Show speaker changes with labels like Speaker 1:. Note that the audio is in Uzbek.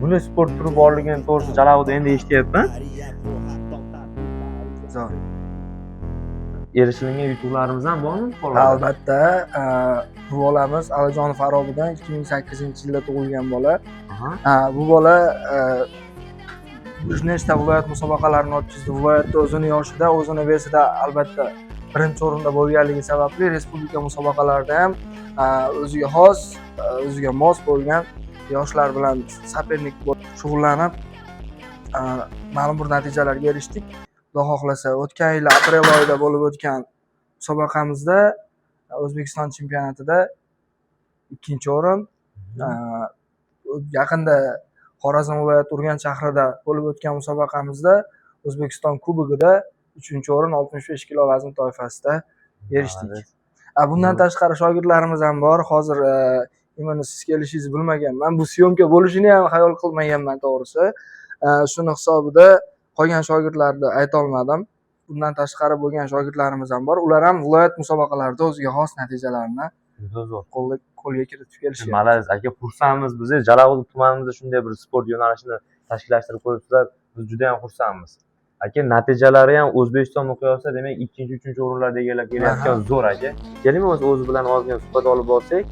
Speaker 1: bunday sport turi borligini to'g'risi Jalolda endi eshityapman.
Speaker 2: Zo'r.
Speaker 1: Erishilgan yutuqlarimiz ham bormi?
Speaker 2: Albatta, bu bolamiz Alijon Farobidan 2008-yilda tug'ilgan bola. Bu bola bir nechta viloyat musobaqalarini o'tkazdi. Viloyatda o'zini yoshida, o'zini vesida albatta birinchi o'rinda bo'lganligi sababli respublika musobaqalarida ham o'ziga xos, o'ziga mos bo'lgan yoshlar bilan sapernik bo'lib shug'ullanib ma'lum bir natijalarga erishdik. Xudo xohlasa, o'tgan yil aprel oyida bo'lib o'tgan musobaqamizda O'zbekiston chempionatida 2-o'rin, yaqinda Xorazm viloyati Urganch shahrida bo'lib o'tgan musobaqamizda O'zbekiston kubogida 3-o'rin 65 kilo vazn toifasida erishdik. Bundan tashqari shogirdlarimiz ham bor. Hozir imini siz kelishingizni bilmaganman. Bu syomka bo'lishini ham xayol qilmaganman to'g'risi. Shuni hisobida qolgan shogirdlarni ayta olmadim. Bundan tashqari bo'lgan shogirdlarimiz ham bor. Ular ham viloyat musobaqalarida o'ziga xos natijalarni qo'lga kiritib kelishyapti.
Speaker 1: Malaz aka, xursandmiz. Biz Jalolobod tumanimizda shunday bir sport yo'nalishini tashkillashtirib qo'yibsizlar. Biz juda ham xursandmiz. Aka, natijalari ham O'zbekiston miqyosida demak 2-3 o'rinlarni egallab kelayotgan zo'r aka. Keling, o'zi bilan ozgina suhbat olib borsak.